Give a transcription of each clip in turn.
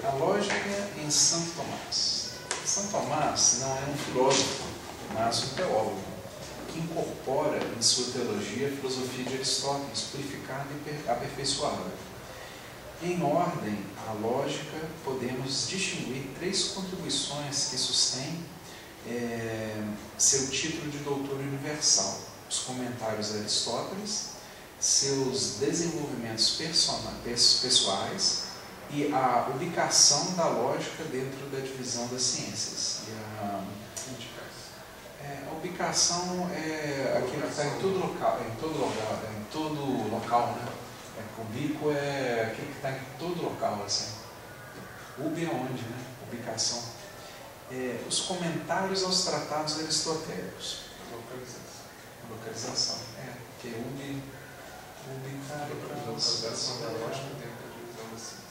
A lógica em Santo Tomás. Santo Tomás não é um filósofo, mas um teólogo, que incorpora em sua teologia a filosofia de Aristóteles, purificada e aperfeiçoada. Em ordem à lógica, podemos distinguir três contribuições que sustêm seu título de doutor universal: os comentários a Aristóteles, seus desenvolvimentos pessoais e a ubicação da lógica dentro da divisão das ciências. A ubicação é aquilo que está em todo local, né? Ubico é aquilo que está em todo local, assim. Ubi é onde, né? Ubicação. Os comentários aos tratados aristotélicos. Localização. Porque localização da lógica dentro da divisão das ciências.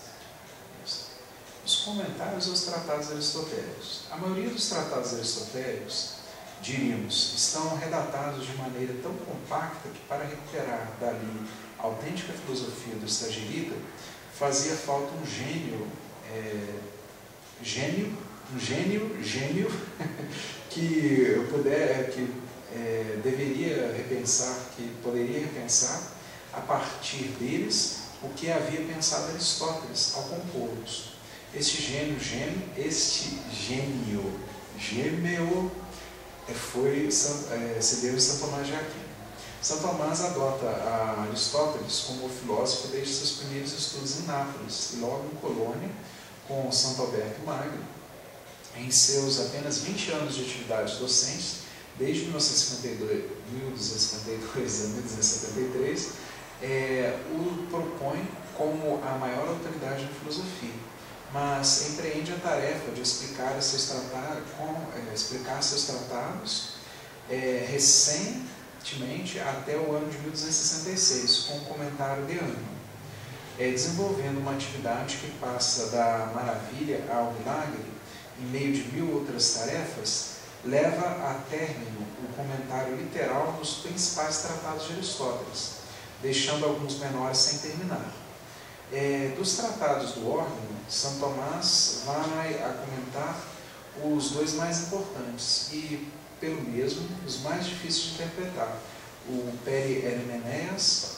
Os comentários aos tratados aristotélicos. A maioria dos tratados aristotélicos, diríamos, estão redatados de maneira tão compacta que, para recuperar dali a autêntica filosofia do Estagirita, fazia falta um gênio que poderia repensar a partir deles o que havia pensado Aristóteles ao compô-los. Este gênio se deu em São Tomás de Aquino. São Tomás adota a Aristóteles como filósofo desde seus primeiros estudos em Nápoles e logo em Colônia com Santo Alberto Magno. Em seus apenas 20 anos de atividades docentes, desde 1252 a 1273, o propõe como a maior autoridade em filosofia, mas empreende a tarefa de explicar seus tratados recentemente até o ano de 1266, com um comentário de ânimo, desenvolvendo uma atividade que passa da maravilha ao milagre, em meio de 1000 outras tarefas, leva a término o comentário literal dos principais tratados de Aristóteles, deixando alguns menores sem terminar. Dos tratados do Organon, São Tomás vai a comentar os dois mais importantes e, pelo mesmo, os mais difíceis de interpretar: o Peri Hermenias,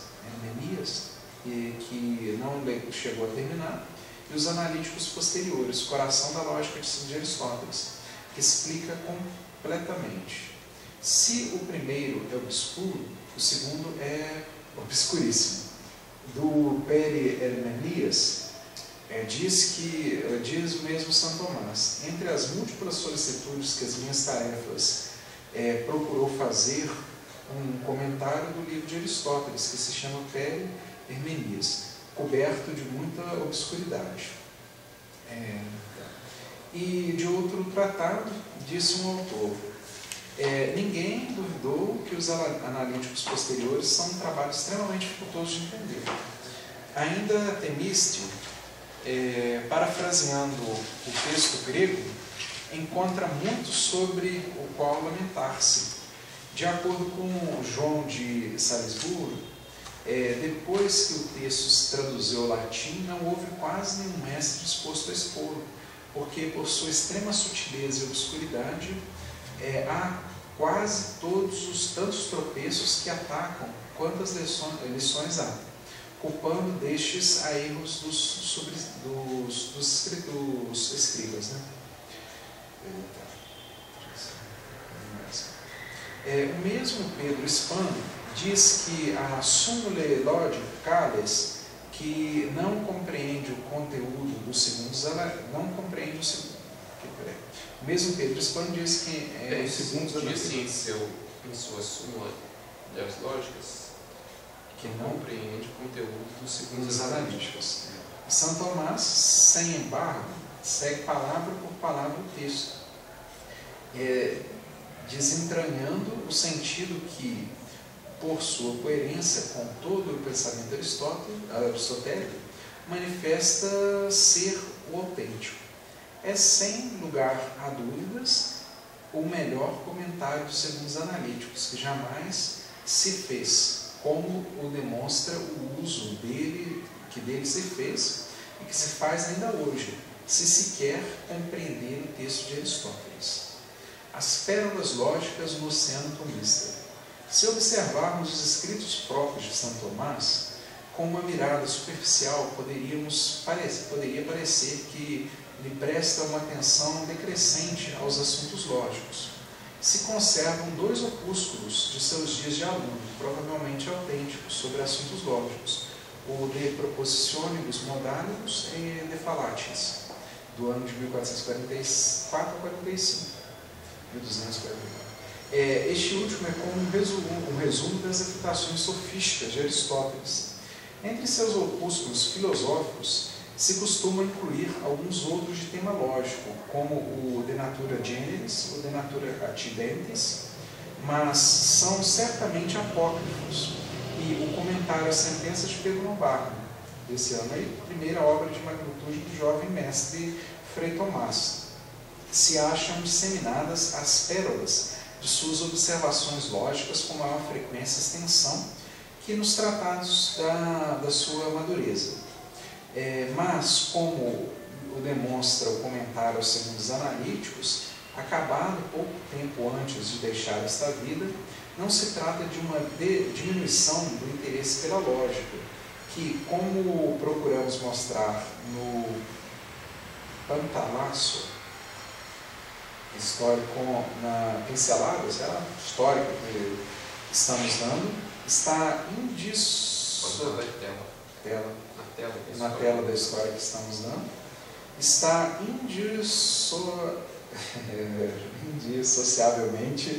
que não chegou a terminar, e os analíticos posteriores, coração da lógica de Aristóteles, que explica completamente. Se o primeiro é obscuro, o segundo é obscuríssimo. Do Peri Hermenias, diz o mesmo São Tomás: entre as múltiplas solicitudes que as minhas tarefas procurou fazer, um comentário do livro de Aristóteles, que se chama Peri Hermenias, coberto de muita obscuridade. E de outro tratado, disse um autor: ninguém duvidou que os analíticos posteriores são um trabalho extremamente dificultoso de entender. Ainda Temístio, parafraseando o texto grego, encontra muito sobre o qual lamentar-se. De acordo com João de Salisburgo, depois que o texto se traduziu ao latim, não houve quase nenhum mestre disposto a expor, porque por sua extrema sutileza e obscuridade, há quase todos os tantos tropeços que atacam quantas lições há, culpando destes a erros dos escribas. Né? O mesmo Pedro Hispano diz que a Sumule Logicales, que não compreende o conteúdo dos segundos, ela não compreende o segundo. O mesmo Pedro Hispano diz que os segundos disse em sua súmula das lógicas que não compreende o conteúdo dos segundos analíticos. São Tomás, sem embargo, segue palavra por palavra o texto, desentranhando o sentido que, por sua coerência com todo o pensamento aristotélico, manifesta ser o autêntico. É, sem lugar a dúvidas, o melhor comentário dos segundos analíticos que jamais se fez, como o demonstra o uso que dele se fez e que se faz ainda hoje, se se quer compreender o texto de Aristóteles. As pérolas lógicas no oceano tomista. Se observarmos os escritos próprios de Santo Tomás, com uma mirada superficial, poderia parecer que lhe presta uma atenção decrescente aos assuntos lógicos. Se conservam 2 opúsculos de seus dias de aluno, provavelmente autênticos, sobre assuntos lógicos, o De Propositionibus Modalibus e De Fallaciis, do ano de 1444 a 45, 1244. Este último é como um resumo das refutações sofísticas de Aristóteles. Entre seus opúsculos filosóficos, se costuma incluir alguns outros de tema lógico, como o De Natura Generis, o De Natura Accidentis, mas são certamente apócrifos, e o comentário às sentenças de Pedro Lombardo, desse ano aí, primeira obra de magnitude do jovem mestre Frei Tomás. Se acham disseminadas as pérolas de suas observações lógicas com maior frequência e extensão que nos tratados da sua madureza. Mas, como o demonstra o comentário aos segundos analíticos, acabado pouco tempo antes de deixar esta vida, não se trata de uma diminuição do interesse pela lógica, que, como procuramos mostrar no Pantalasso, histórico na pincelada, histórica que estamos dando, está na tela da história que estamos dando, está indissociavelmente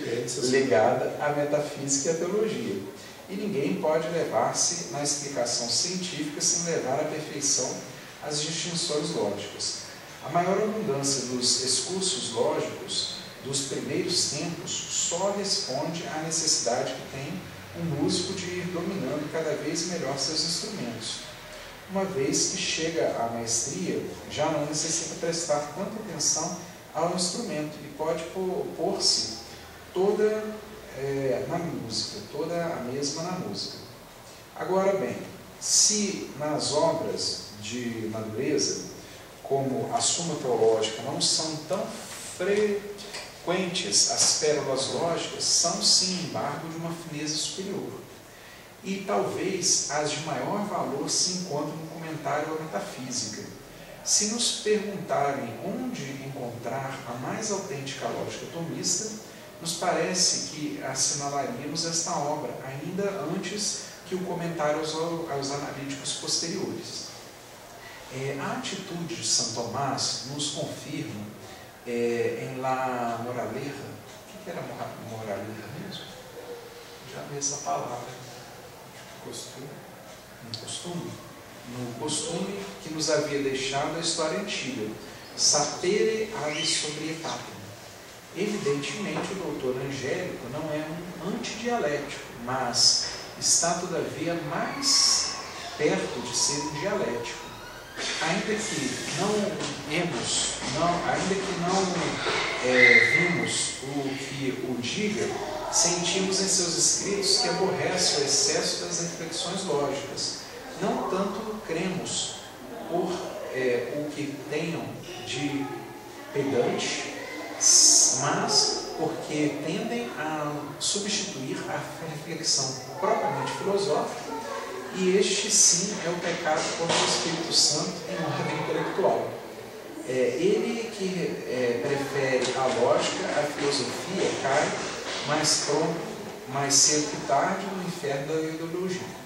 ligada à metafísica e à teologia. E ninguém pode levar-se na explicação científica sem levar à perfeição as distinções lógicas. A maior abundância dos excursos lógicos dos primeiros tempos só responde à necessidade que tem um músico de ir dominando cada vez melhor seus instrumentos. Uma vez que chega à maestria, já não necessita prestar tanta atenção ao instrumento e pode pôr-se toda na música, toda a mesma na música. Agora bem, se nas obras de madureza, como a Suma Teológica, não são tão frequentes as pérolas lógicas, são, sim, embargo de uma fineza superior. E talvez as de maior valor se encontrem no comentário à metafísica. Se nos perguntarem onde encontrar a mais autêntica lógica tomista, nos parece que assinalaríamos esta obra ainda antes que o comentário aos analíticos posteriores. A atitude de São Tomás nos confirma em La Moraleja. O que era Moraleja mesmo? Já vi essa palavra. No costume que nos havia deixado a história antiga. Sapere ad sobrietatem. Evidentemente, o doutor Angélico não é um antidialético, mas está, todavia, mais perto de ser um dialético. Ainda que não vimos o que o diga, sentimos em seus escritos que aborrece o excesso das reflexões lógicas. Não tanto cremos por o que tenham de pedante, mas porque tendem a substituir a reflexão propriamente filosófica, e este sim é o pecado contra o Espírito Santo em ordem intelectual. Ele que prefere a lógica, a filosofia, cai mais pronto, mais cedo que tarde, no inferno da ideologia.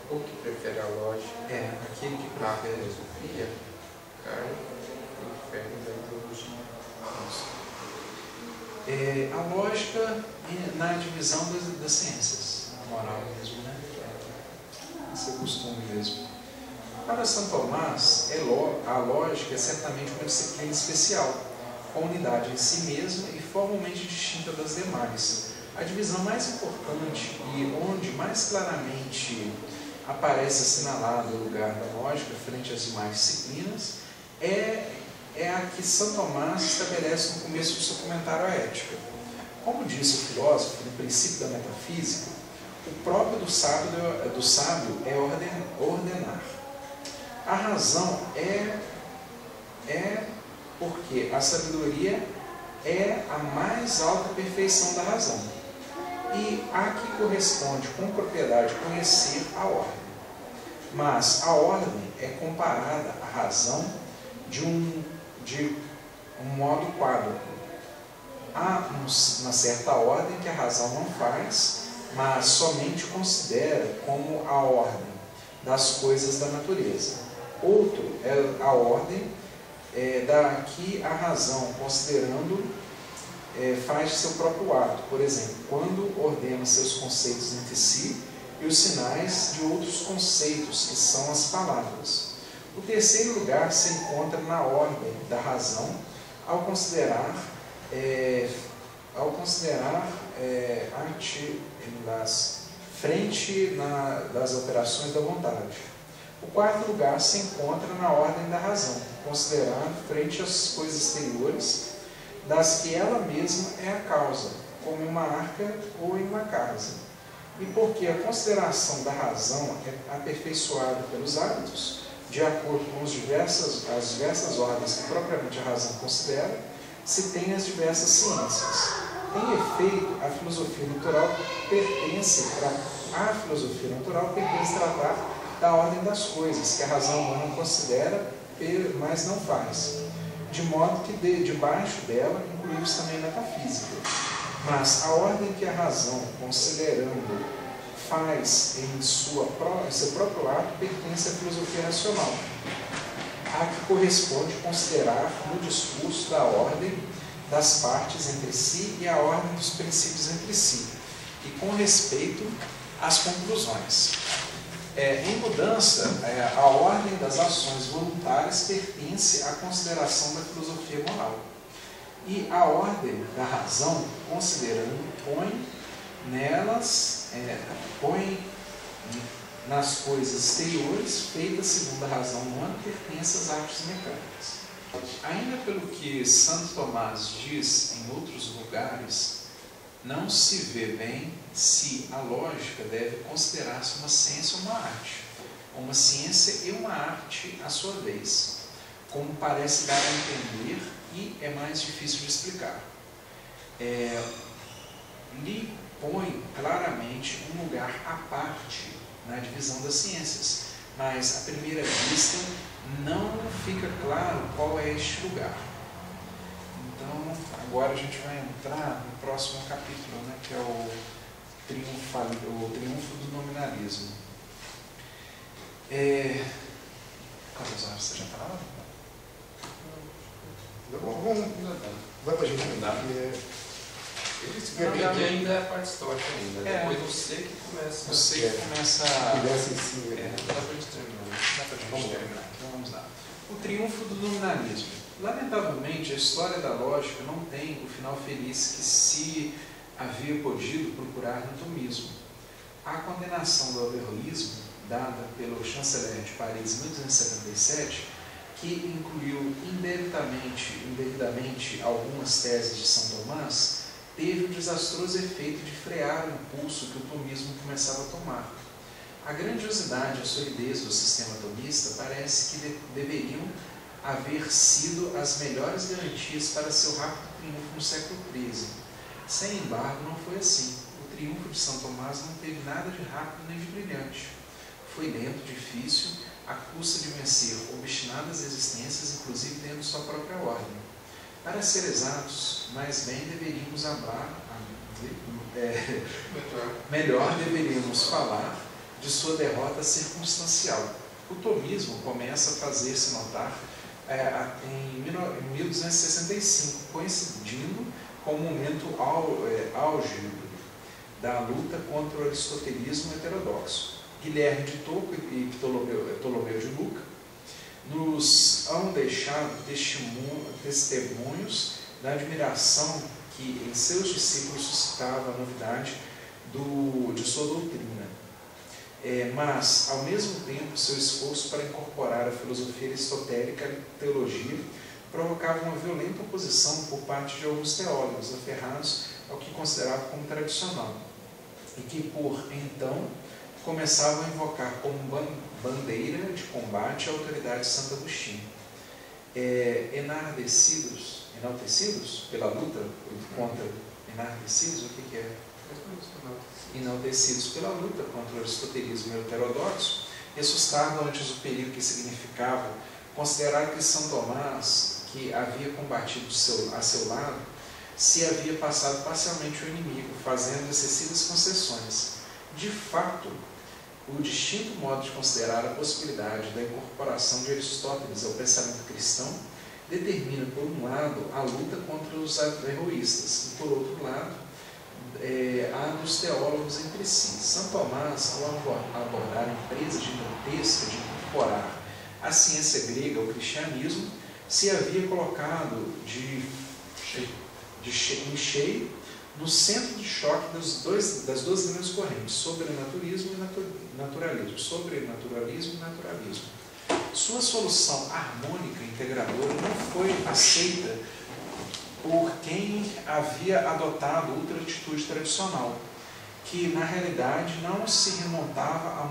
O que prefere a lógica, aquele que a prefere filosofia, cai no inferno da ideologia. A lógica na divisão das ciências, a moral mesmo, né? Esse é o costume mesmo. Para São Tomás, a lógica é certamente uma disciplina especial, com unidade em si mesma e formalmente distinta das demais. A divisão mais importante e onde mais claramente aparece assinalado o lugar da lógica frente às demais disciplinas é a que São Tomás estabelece no começo do seu comentário à ética. Como disse o filósofo, no princípio da metafísica, O próprio do sábio é ordenar. A razão é porque a sabedoria é a mais alta perfeição da razão. E a que corresponde com propriedade conhecer a ordem. Mas a ordem é comparada à razão de um modo quádruplo. Há uma certa ordem que a razão não faz, mas somente considera como a ordem das coisas da natureza. Outro é a ordem da que a razão, considerando, faz de seu próprio ato. Por exemplo, quando ordena seus conceitos entre si e os sinais de outros conceitos, que são as palavras. O terceiro lugar se encontra na ordem da razão, ao considerar frente das operações da vontade. O quarto lugar se encontra na ordem da razão, considerando frente às coisas exteriores, das que ela mesma é a causa, como em uma arca ou em uma casa. E porque a consideração da razão é aperfeiçoada pelos hábitos, de acordo com as diversas ordens que propriamente a razão considera, se tem as diversas ciências. Em efeito, a filosofia natural pertence tratar da ordem das coisas, que a razão humana considera, mas não faz, de modo que debaixo dela incluímos também a metafísica. Mas a ordem que a razão, considerando, faz em seu próprio ato, pertence à filosofia racional, a que corresponde considerar no discurso da ordem das partes entre si e a ordem dos princípios entre si, e com respeito às conclusões. Em mudança, a ordem das ações voluntárias pertence à consideração da filosofia moral. E a ordem da razão, considerando, põe nas coisas exteriores, feitas segundo a razão humana, pertence às artes mecânicas. Ainda pelo que Santo Tomás diz em outros lugares, não se vê bem se a lógica deve considerar-se uma ciência ou uma arte, uma ciência e uma arte à sua vez, como parece dar a entender e é mais difícil de explicar. Lhe põe claramente um lugar à parte na divisão das ciências, mas à primeira vista não fica claro qual é este lugar. Então, agora a gente vai entrar no próximo capítulo, né, que é o triunfo do nominalismo. Quantas horas você já está lá? Vai para a gente andar. Aqui ainda é a parte histórica ainda. Depois do C que começa. O C que começa Conversa em si. Dá para a gente terminar. Dá para a gente terminar. Então vamos lá. O triunfo do nominalismo. Lamentavelmente, a história da lógica não tem o final feliz que se havia podido procurar no tomismo. A condenação do averroísmo, dada pelo chanceler de Paris em 1877, que incluiu indevidamente algumas teses de São Tomás, teve o desastroso efeito de frear o impulso que o tomismo começava a tomar. A grandiosidade e a solidez do sistema tomista parece que deveriam haver sido as melhores garantias para seu rápido triunfo no século XIII. Sem embargo, não foi assim. O triunfo de São Tomás não teve nada de rápido nem de brilhante. Foi lento, difícil, à custa de vencer obstinadas resistências, inclusive dentro de sua própria ordem. Para ser exatos, mais bem deveríamos melhor deveríamos falar de sua derrota circunstancial. O tomismo começa a fazer-se notar em 1265, coincidindo com o momento auge da luta contra o aristotelismo heterodoxo. Guilherme de Tocco e Ptolomeu de Luca nos hão deixado testemunhos da admiração que em seus discípulos suscitava a novidade de sua doutrina. Mas, ao mesmo tempo, seu esforço para incorporar a filosofia aristotélica à teologia provocava uma violenta oposição por parte de alguns teólogos aferrados ao que consideravam como tradicional. e que por então começavam a invocar como bandeira de combate a autoridade de Santo Agostinho. Enaltecidos pela luta contra enaltecidos, o que é? Enaltecidos pela luta contra o aristotelismo heterodoxo, ressuscitado antes o perigo que significava considerar que São Tomás, que havia combatido a seu lado, se havia passado parcialmente o inimigo, fazendo excessivas concessões. De fato, o distinto modo de considerar a possibilidade da incorporação de Aristóteles ao pensamento cristão determina, por um lado, a luta contra os averroístas e, por outro lado, a dos teólogos entre si. São Tomás, ao abordar a empresa gigantesca de incorporar a ciência grega ao cristianismo, se havia colocado em cheio no centro de choque das duas grandes correntes, sobrenaturismo e naturalismo. Sobrenaturalismo e naturalismo. Sua solução harmônica e integradora não foi aceita por quem havia adotado outra atitude tradicional, que na realidade não se remontava a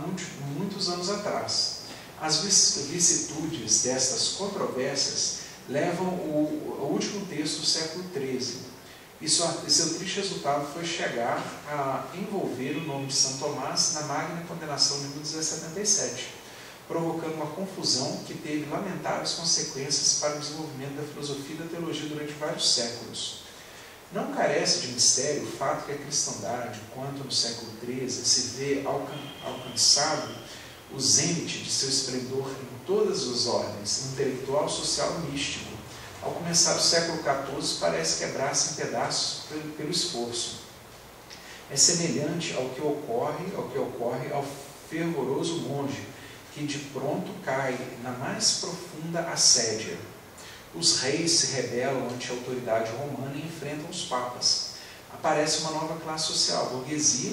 muitos anos atrás. As vicissitudes destas controvérsias levam ao último texto do século XIII, e seu triste resultado foi chegar a envolver o nome de São Tomás na magna condenação de 1277, provocando uma confusão que teve lamentáveis consequências para o desenvolvimento da filosofia e da teologia durante vários séculos. Não carece de mistério o fato que a cristandade, quanto no século XIII, se vê alcançado o zênite de seu esplendor em todas as ordens, intelectual, social e místico. Ao começar o século XIV, parece quebrar-se em pedaços pelo esforço. É semelhante ao que ocorre ao fervoroso monge, que de pronto cai na mais profunda assédia. Os reis se rebelam ante a autoridade romana e enfrentam os papas. Aparece uma nova classe social, a burguesia,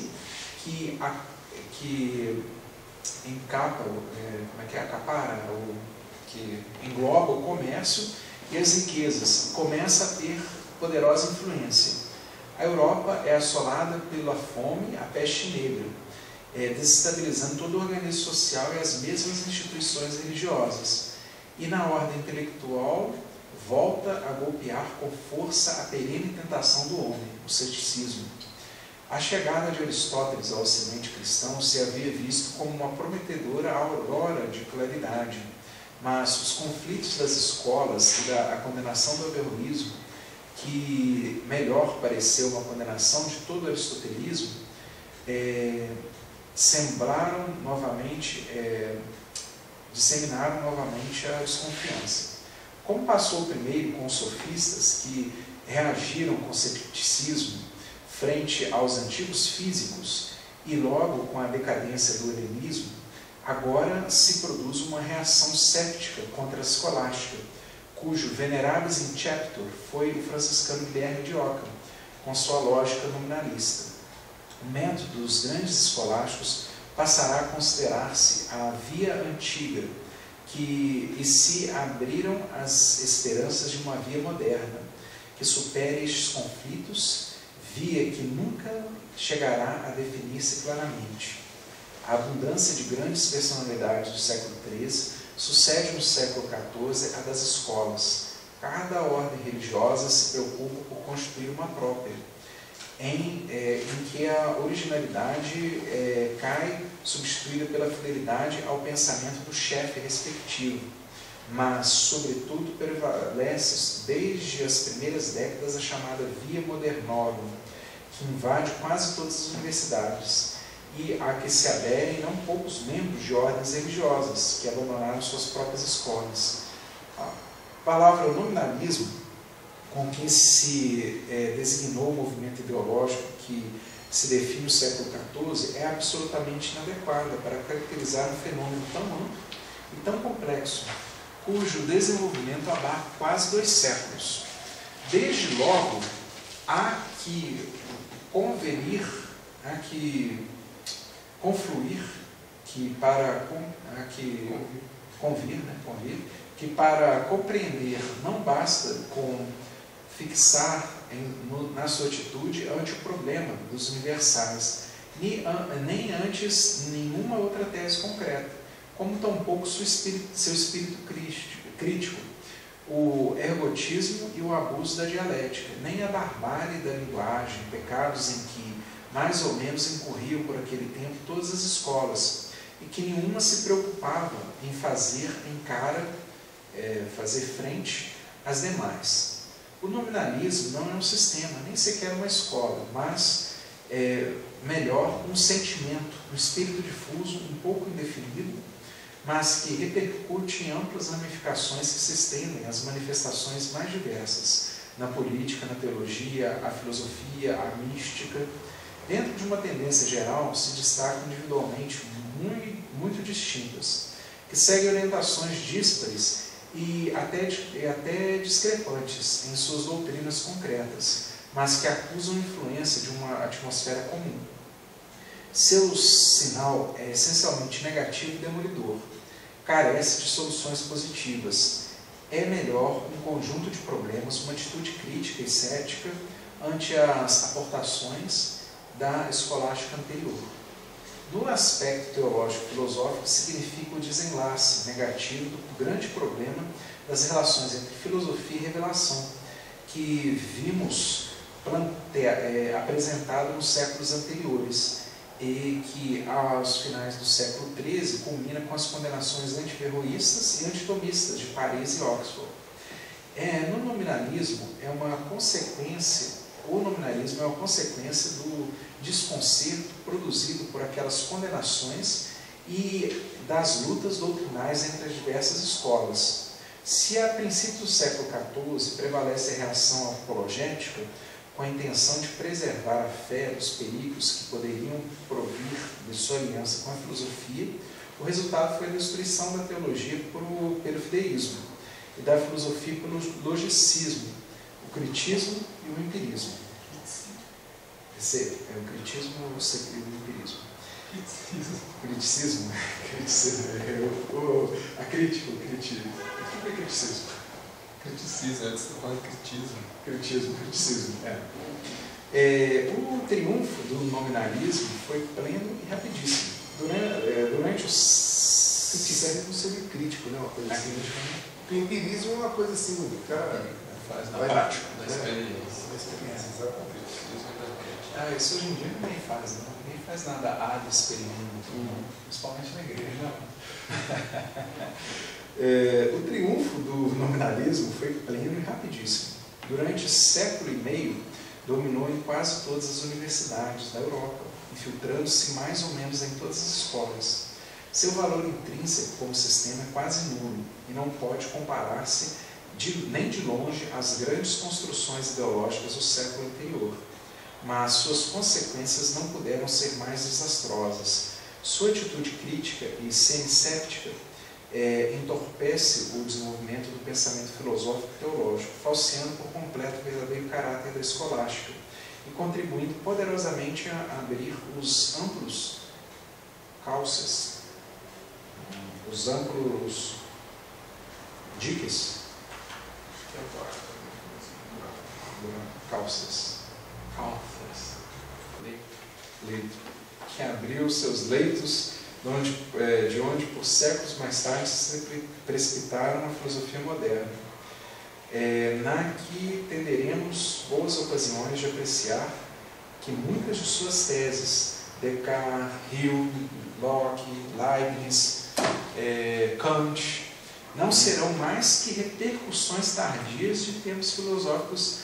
que que engloba o comércio e as riquezas, começa a ter poderosa influência. A Europa é assolada pela fome, a peste negra, desestabilizando todo o organismo social e as mesmas instituições religiosas. E na ordem intelectual, volta a golpear com força a perene tentação do homem, o ceticismo. A chegada de Aristóteles ao ocidente cristão se havia visto como uma prometedora aurora de claridade, mas os conflitos das escolas e a condenação do averroísmo, que melhor pareceu uma condenação de todo o aristotelismo, disseminaram novamente a desconfiança. Como passou primeiro com os sofistas, que reagiram com cepticismo frente aos antigos físicos, e logo com a decadência do helenismo, agora se produz uma reação séptica contra a escolástica, cujo veneráveis inceptor foi o franciscano Guilherme de Ockham, com sua lógica nominalista. O método dos grandes escolásticos passará a considerar-se a via antiga, e se abriram as esperanças de uma via moderna, que supere estes conflitos, via que nunca chegará a definir-se claramente. A abundância de grandes personalidades do século XIII sucede no século XIV a das escolas. Cada ordem religiosa se preocupa por constituir uma própria, em que a originalidade cai substituída pela fidelidade ao pensamento do chefe respectivo, mas, sobretudo, prevalece desde as primeiras décadas a chamada Via Modernorum, que invade quase todas as universidades, e a que se aderem não poucos membros de ordens religiosas, que abandonaram suas próprias escolas. A palavra nominalismo, com que se designou o movimento ideológico que se define no século XIV, é absolutamente inadequada para caracterizar um fenômeno tão amplo e tão complexo, cujo desenvolvimento abarca quase 2 séculos. Desde logo, há que convir, que para compreender não basta com fixar na sua atitude ante o problema dos universais, nem antes nenhuma outra tese concreta, como tampouco seu espírito crítico, o ergotismo e o abuso da dialética, nem a barbárie da linguagem, pecados em que mais ou menos incorriam por aquele tempo todas as escolas, e que nenhuma se preocupava em fazer frente às demais. O nominalismo não é um sistema, nem sequer uma escola, mas, melhor, um sentimento, um espírito difuso, um pouco indefinido, mas que repercute em amplas ramificações que se estendem às manifestações mais diversas, na política, na teologia, a filosofia, a mística. Dentro de uma tendência geral, se destacam individualmente muito distintas, que seguem orientações díspares e até discrepantes em suas doutrinas concretas, mas que acusam influência de uma atmosfera comum. Seu sinal é essencialmente negativo e demolidor, carece de soluções positivas, é melhor um conjunto de problemas, uma atitude crítica e cética ante as aportações da escolástica anterior. No aspecto teológico-filosófico, significa o desenlace negativo do grande problema das relações entre filosofia e revelação, que vimos apresentado nos séculos anteriores e que, aos finais do século XIII, culmina com as condenações antiverroístas e antitomistas de Paris e Oxford. O nominalismo é uma consequência do desconcerto produzido por aquelas condenações e das lutas doutrinais entre as diversas escolas. Se a princípios do século XIV prevalece a reação apologética, com a intenção de preservar a fé dos perigos que poderiam provir de sua aliança com a filosofia, o resultado foi a destruição da teologia pelo fideísmo e da filosofia pelo logicismo, o critismo e o empirismo. O critismo e o empirismo. Criticismo. A crítica, o critismo. O que é criticismo? Criticismo, antes de falar critismo. Criticismo. O triunfo do nominalismo foi pleno e rapidíssimo. Durante os... Criticismo é um ser crítico, né? Uma coisa assim. O empirismo é uma coisa assim, o cara faz na prática, da experiência. Exatamente. Isso hoje em dia ninguém faz, né? Ninguém faz nada ad experimento, principalmente na igreja. O triunfo do nominalismo foi pleno e rapidíssimo. Durante século e meio, dominou em quase todas as universidades da Europa, infiltrando-se mais ou menos em todas as escolas. Seu valor intrínseco como sistema é quase nulo e não pode comparar-se nem de longe às grandes construções ideológicas do século anterior. Mas suas consequências não puderam ser mais desastrosas. Sua atitude crítica e semisséptica entorpece o desenvolvimento do pensamento filosófico e teológico, falseando por completo o verdadeiro caráter da escolástica e contribuindo poderosamente a abrir os amplos cauces, os amplos diques, que abriu seus leitos de onde por séculos mais tarde se precipitaram a filosofia moderna, na que tenderemos boas ocasiões de apreciar que muitas de suas teses, Descartes, Hume, Locke, Leibniz, Kant, não serão mais que repercussões tardias de termos filosóficos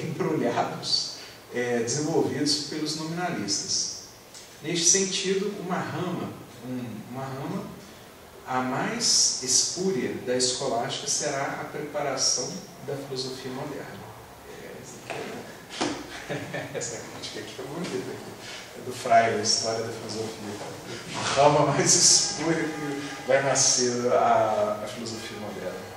embrulhados, desenvolvidos pelos nominalistas. Neste sentido, uma rama a mais espúria da escolástica será a preparação da filosofia moderna. Essa crítica aqui é bonita, é do Freire, a história da filosofia. A rama mais espúria que vai nascer a filosofia moderna.